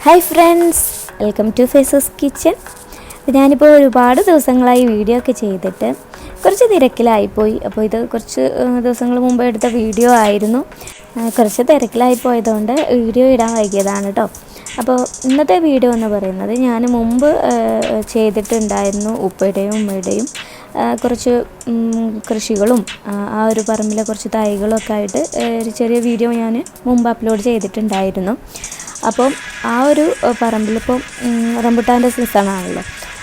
Hi friends, welcome to fezuskitchen. ഞാനിപ്പോൾ ഒരുപാട് ദിവസങ്ങളായി വീഡിയോ ഒക്കെ ചെയ്തിട്ട് കുറച്ച് തിരക്കിലായിപ്പോയി. അപ്പോൾ ഇത് കുറച്ച് ദിവസങ്ങൾ മുമ്പ് എടുത്ത വീഡിയോ ആയിരുന്നു. കുറച്ച് തിരക്കിലായി പോയതുകൊണ്ട് വീഡിയോ ഇടാൻ വൈകിയതാണ് കേട്ടോ. അപ്പോൾ ഇന്നത്തെ വീഡിയോ എന്ന് പറയുന്നത് ഞാൻ മുമ്പ് ചെയ്തിട്ടുണ്ടായിരുന്നു ഉപ്പയുടെയും ഉമ്മയുടെയും കുറച്ച് കൃഷികളും ആ ഒരു പറമ്പിലെ കുറച്ച് തൈകളൊക്കെ ആയിട്ട് ഒരു ചെറിയ വീഡിയോ ഞാൻ മുമ്പ് അപ്ലോഡ് ചെയ്തിട്ടുണ്ടായിരുന്നു. അപ്പം ആ ഒരു പറമ്പിലിപ്പം റംബുട്ടാൻ്റെ സീസണാണല്ലോ.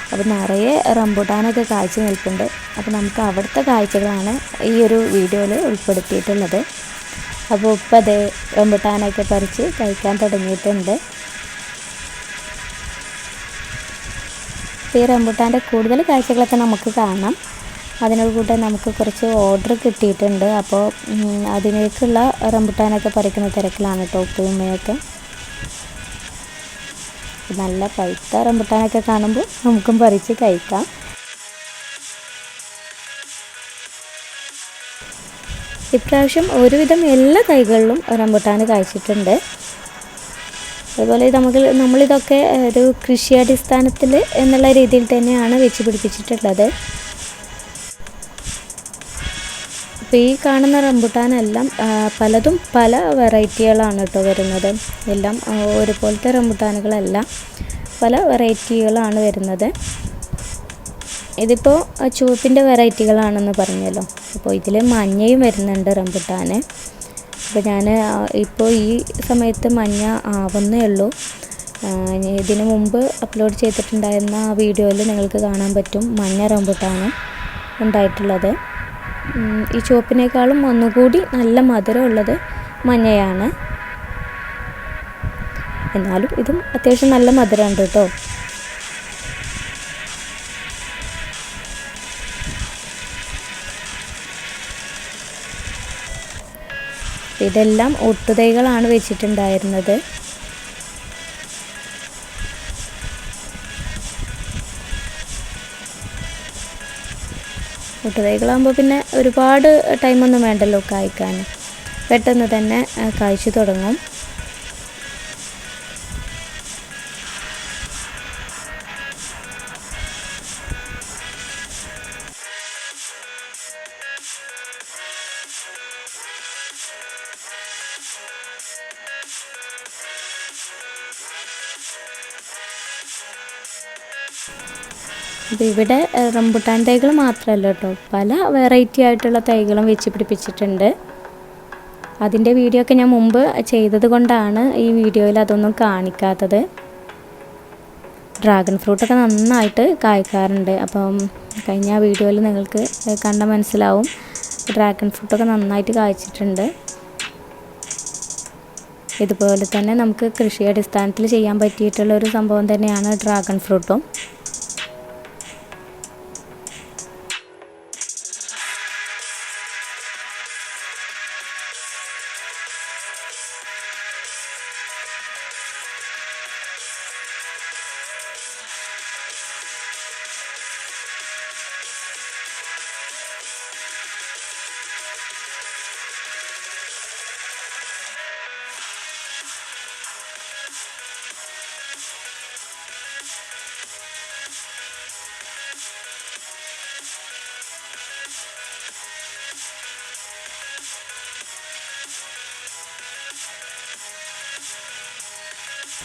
അപ്പോൾ നിറയെ റംബുട്ടാനൊക്കെ കായ്ച്ച് നിൽക്കുന്നുണ്ട്. അപ്പോൾ നമുക്ക് അവിടുത്തെ കാഴ്ചകളാണ് ഈ ഒരു വീഡിയോയിൽ ഉൾപ്പെടുത്തിയിട്ടുള്ളത്. അപ്പോൾ ഇപ്പം അതേ റംബുട്ടാനൊക്കെ പറിച്ച് കഴിക്കാൻ തുടങ്ങിയിട്ടുണ്ട്. ഈ റംബുട്ടാൻ്റെ കൂടുതൽ കാഴ്ചകളൊക്കെ നമുക്ക് കാണാം. അതിനോട് കൂടെ നമുക്ക് കുറച്ച് ഓർഡർ കിട്ടിയിട്ടുണ്ട്. അപ്പോൾ അതിനേക്കുള്ള റംബുട്ടാനൊക്കെ പറിക്കുന്ന തിരക്കിലാണ് കേട്ടോ ഉപ്പയുമ്മയൊക്കെ. നല്ല പഴുത്ത റംബുട്ടാനൊക്കെ കാണുമ്പോൾ നമുക്കും പറിച്ച് കഴിക്കാം. ഇപ്രാവശ്യം ഒരുവിധം എല്ലാ തൈകളിലും റംബുട്ടാൻ കായ്ച്ചിട്ടുണ്ട്. അതുപോലെ നമ്മളിതൊക്കെ ഒരു കൃഷി അടിസ്ഥാനത്തിൽ എന്നുള്ള രീതിയിൽ തന്നെയാണ് വെച്ച് പിടിപ്പിച്ചിട്ടുള്ളത്. അപ്പോൾ ഈ കാണുന്ന റംബുട്ടാനെല്ലാം പലതും പല വെറൈറ്റികളാണ് കേട്ടോ വരുന്നത്. എല്ലാം ഒരുപോലത്തെ റംബുട്ടാനുകളല്ല, പല വെറൈറ്റികളാണ് വരുന്നത്. ഇതിപ്പോൾ ചുവപ്പിൻ്റെ വെറൈറ്റികളാണെന്ന് പറഞ്ഞല്ലോ. അപ്പോൾ ഇതിൽ മഞ്ഞയും വരുന്നുണ്ട് റംബുട്ടാന്. അപ്പോൾ ഞാൻ ഇപ്പോൾ ഈ സമയത്ത് മഞ്ഞ ആവുന്നേ ഉള്ളൂ. ഇതിനു മുമ്പ് അപ്ലോഡ് ചെയ്തിട്ടുണ്ടായിരുന്ന ആ വീഡിയോയിൽ നിങ്ങൾക്ക് കാണാൻ പറ്റും മഞ്ഞ റംബുട്ടാന് ഉണ്ടായിട്ടുള്ളത്. ഈ ചുവപ്പിനേക്കാളും ഒന്നുകൂടി നല്ല മധുരമുള്ളത് മഞ്ഞയാണ്. എന്നാലും ഇതും അത്യാവശ്യം നല്ല മധുരമുണ്ട് കേട്ടോ. ഇതെല്ലാം ഒട്ടുതൈകളാണ് വെച്ചിട്ടുണ്ടായിരുന്നത്. ഒട്ടുതൈകളാകുമ്പോൾ പിന്നെ ഒരുപാട് ടൈമൊന്നും വേണ്ടല്ലോ കായ്ക്കാൻ, പെട്ടെന്ന് തന്നെ കായ്ച്ചു തുടങ്ങും. അപ്പോൾ ഇവിടെ റംബുട്ടാൻ തൈകൾ മാത്രമല്ല കേട്ടോ, പല വെറൈറ്റി ആയിട്ടുള്ള തൈകളും വെച്ച് പിടിപ്പിച്ചിട്ടുണ്ട്. അതിൻ്റെ വീഡിയോ ഒക്കെ ഞാൻ മുമ്പ് ചെയ്തത് കൊണ്ടാണ് ഈ വീഡിയോയിൽ അതൊന്നും കാണിക്കാത്തത്. ഡ്രാഗൺ ഫ്രൂട്ടൊക്കെ നന്നായിട്ട് കായ്ക്കാറുണ്ട്. അപ്പം കഴിഞ്ഞ വീഡിയോയിൽ നിങ്ങൾക്ക് കണ്ട മനസ്സിലാവും, ഡ്രാഗൺ ഫ്രൂട്ടൊക്കെ നന്നായിട്ട് കായ്ച്ചിട്ടുണ്ട്. ഇതുപോലെ തന്നെ നമുക്ക് കൃഷി അടിസ്ഥാനത്തിൽ ചെയ്യാൻ പറ്റിയിട്ടുള്ള ഒരു സംഭവം തന്നെയാണ് ഡ്രാഗൺ ഫ്രൂട്ടും.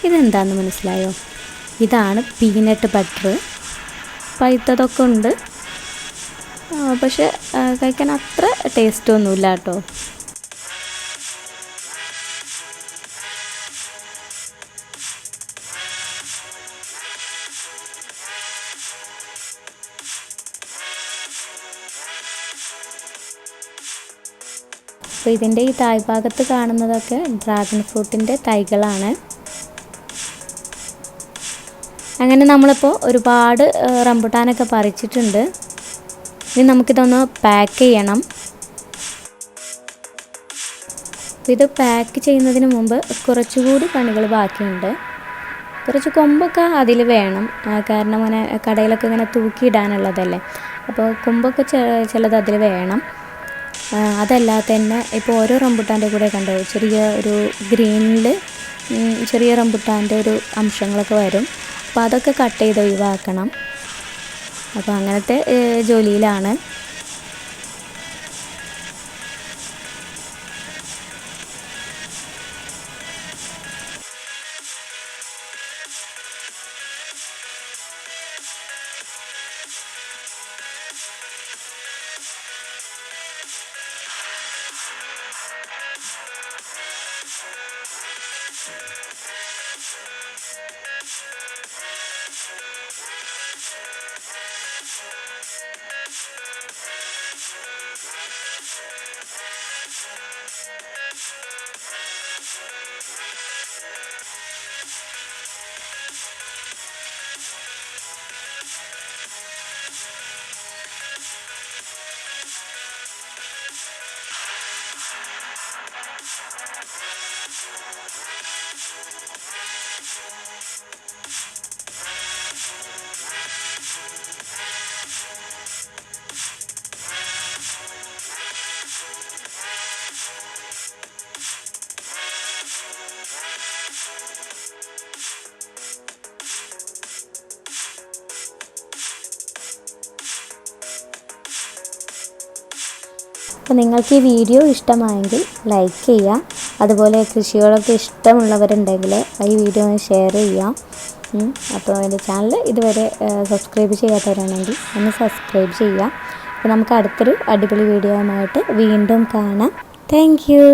ഇതെന്താണെന്ന് മനസ്സിലായോ? ഇതാണ് പീനട്ട് ബട്ടർ. പഴുത്തതൊക്കെ ഉണ്ട്, പക്ഷെ കഴിക്കാൻ അത്ര ടേസ്റ്റൊന്നുമില്ല കേട്ടോ. അപ്പോൾ ഇതിൻ്റെ ഈ താഴ്ഭാഗത്ത് കാണുന്നതൊക്കെ ഡ്രാഗൺ ഫ്രൂട്ടിൻ്റെ തൈകളാണ്. അങ്ങനെ നമ്മളിപ്പോൾ ഒരുപാട് റംബുട്ടാനൊക്കെ പറിച്ചിട്ടുണ്ട്. ഇനി നമുക്കിതൊന്ന് പാക്ക് ചെയ്യണം. ഇത് പാക്ക് ചെയ്യുന്നതിന് മുമ്പ് കുറച്ചുകൂടി പണികൾ ബാക്കിയുണ്ട്. കുറച്ച് കൊമ്പൊക്കെ അതിൽ വേണം, കാരണം അങ്ങനെ കടയിലൊക്കെ ഇങ്ങനെ തൂക്കിയിടാനുള്ളതല്ലേ. അപ്പോൾ കൊമ്പൊക്കെ ചിലത് അതിൽ വേണം. അതല്ലാതെ തന്നെ ഇപ്പോൾ ഓരോ റംബുട്ടാൻ്റെ കൂടെ കണ്ടോ ചെറിയ ഒരു ഗ്രീനിൽ ചെറിയ റംബുട്ടാൻ്റെ ഒരു അംശങ്ങളൊക്കെ വരും. അപ്പോൾ അതൊക്കെ കട്ട് ചെയ്ത് ഒഴിവാക്കണം. അപ്പോൾ അങ്ങനത്തെ ജോലിയിലാണ്. അപ്പോൾ നിങ്ങൾക്ക് ഈ വീഡിയോ ഇഷ്ടമായെങ്കിൽ ലൈക്ക് ചെയ്യുക. അതുപോലെ കൃഷികളൊക്കെ ഇഷ്ടമുള്ളവരുണ്ടെങ്കിൽ ഈ വീഡിയോ ഒന്ന് ഷെയർ ചെയ്യാം. അപ്പോൾ എൻ്റെ ചാനൽ ഇതുവരെ സബ്സ്ക്രൈബ് ചെയ്യാത്തവരാണെങ്കിൽ ഒന്ന് സബ്സ്ക്രൈബ് ചെയ്യുക. അപ്പോൾ നമുക്ക് അടുത്തൊരു അടിപൊളി വീഡിയോ ആയിട്ട് വീണ്ടും കാണാം. Thank you.